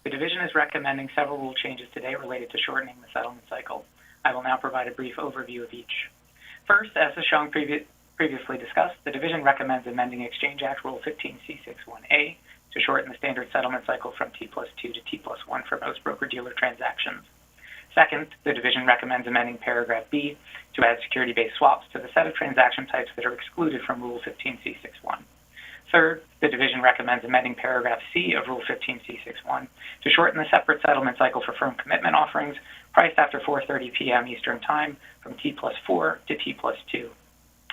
The Division is recommending several rule changes today related to shortening the settlement cycle. I will now provide a brief overview of each. First, as Shang previously discussed, the Division recommends amending Exchange Act Rule 15C61A to shorten the standard settlement cycle from T+2 to T+1 for most broker-dealer transactions. Second, the Division recommends amending Paragraph B to add security-based swaps to the set of transaction types that are excluded from Rule 15C61. Third, the Division recommends amending Paragraph C of Rule 15C61 to shorten the separate settlement cycle for firm commitment offerings priced after 4:30 p.m. Eastern Time from T+4 to T+2.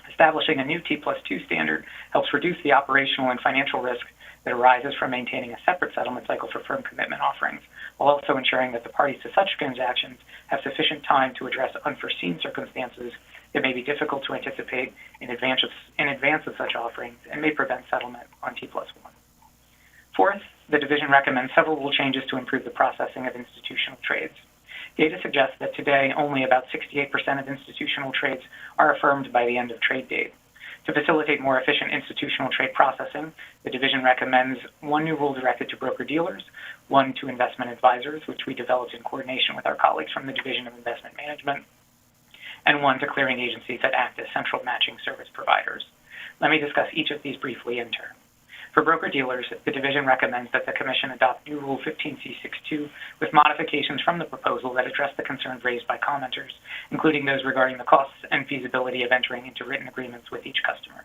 Establishing a new T+2 standard helps reduce the operational and financial risk that arises from maintaining a separate settlement cycle for firm commitment offerings, while also ensuring that the parties to such transactions have sufficient time to address unforeseen circumstances that may be difficult to anticipate in advance of such offerings and may prevent settlement on T+1. Fourth, the Division recommends several rule changes to improve the processing of institutional trades. Data suggests that today only about 68% of institutional trades are affirmed by the end of trade date. To facilitate more efficient institutional trade processing, the Division recommends one new rule directed to broker-dealers, one to investment advisors, which we developed in coordination with our colleagues from the Division of Investment Management, and one to clearing agencies that act as central matching service providers. Let me discuss each of these briefly in turn. For broker-dealers, the Division recommends that the Commission adopt new Rule 15C62 with modifications from the proposal that address the concerns raised by commenters, including those regarding the costs and feasibility of entering into written agreements with each customer.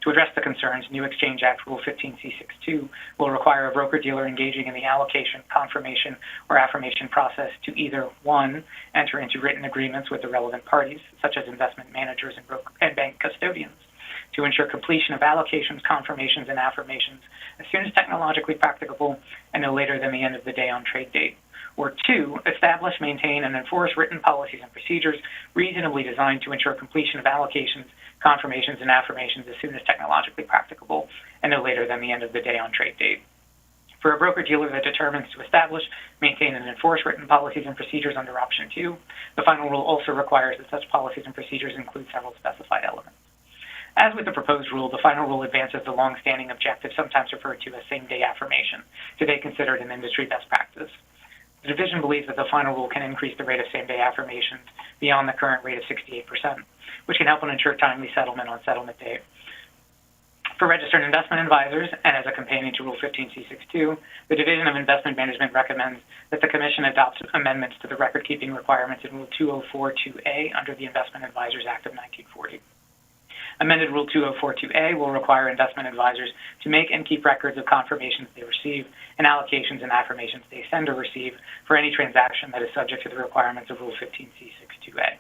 To address the concerns, new Exchange Act Rule 15C62 will require a broker-dealer engaging in the allocation, confirmation, or affirmation process to either, 1, enter into written agreements with the relevant parties, such as investment managers and bank custodians, to ensure completion of allocations, confirmations, and affirmations as soon as technologically practicable and no later than the end of the day on trade date. Or 2, establish, maintain, and enforce written policies and procedures reasonably designed to ensure completion of allocations, confirmations, and affirmations as soon as technologically practicable and no later than the end of the day on trade date. For a broker-dealer that determines to establish, maintain, and enforce written policies and procedures under Option 2, the final rule also requires that such policies and procedures include several specified elements. As with the proposed rule, the final rule advances the long-standing objective sometimes referred to as same-day affirmation, today considered an industry best practice. The Division believes that the final rule can increase the rate of same-day affirmations beyond the current rate of 68%, which can help ensure timely settlement on settlement date. For registered investment advisors, and as a companion to Rule 15C62, the Division of Investment Management recommends that the Commission adopts amendments to the record-keeping requirements in Rule 2042A under the Investment Advisors Act of 1940. Amended Rule 2042A will require investment advisors to make and keep records of confirmations they receive and allocations and affirmations they send or receive for any transaction that is subject to the requirements of Rule 15C62A.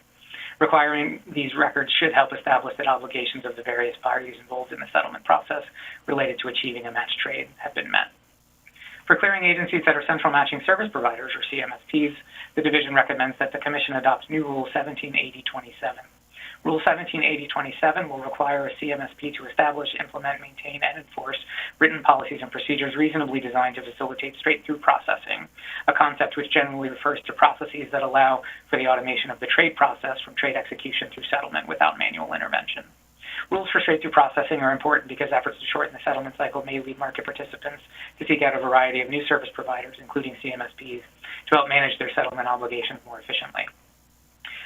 Requiring these records should help establish that obligations of the various parties involved in the settlement process related to achieving a matched trade have been met. For clearing agencies that are central matching service providers, or CMSPs, the Division recommends that the Commission adopts new Rule 178027. Rule 178027 will require a CMSP to establish, implement, maintain, and enforce written policies and procedures reasonably designed to facilitate straight-through processing, a concept which generally refers to processes that allow for the automation of the trade process from trade execution through settlement without manual intervention. Rules for straight-through processing are important because efforts to shorten the settlement cycle may lead market participants to seek out a variety of new service providers, including CMSPs, to help manage their settlement obligations more efficiently.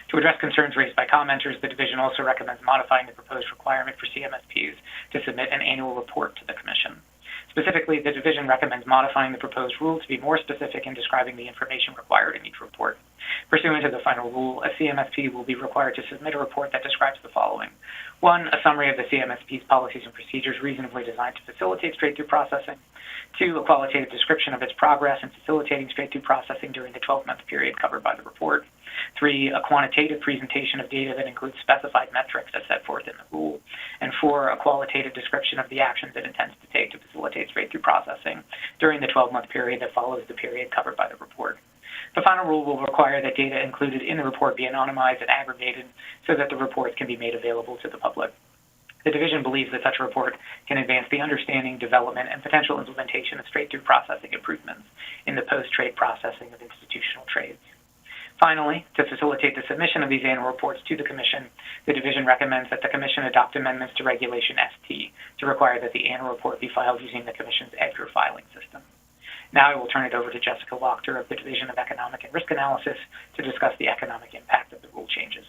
To address concerns raised by commenters, the Division also recommends modifying the proposed requirement for CMSPs to submit an annual report to the Commission. Specifically, the Division recommends modifying the proposed rule to be more specific in describing the information required in each report. Pursuant to the final rule, a CMSP will be required to submit a report that describes the following. 1, a summary of the CMSP's policies and procedures reasonably designed to facilitate straight-through processing. 2, a qualitative description of its progress in facilitating straight-through processing during the 12-month period covered by the report. 3, a quantitative presentation of data that includes specified metrics as set forth in the rule. And 4, a qualitative description of the actions it intends to take to facilitate straight-through processing during the 12-month period that follows the period covered by the report. The final rule will require that data included in the report be anonymized and aggregated so that the reports can be made available to the public. The Division believes that such a report can advance the understanding, development, and potential implementation of straight-through processing improvements in the post-trade processing of institutional trades. Finally, to facilitate the submission of these annual reports to the Commission, the Division recommends that the Commission adopt amendments to Regulation ST to require that the annual report be filed using the Commission's EDGAR filing system. Now I will turn it over to Jessica Wachter of the Division of Economic and Risk Analysis to discuss the economic impact of the rule changes.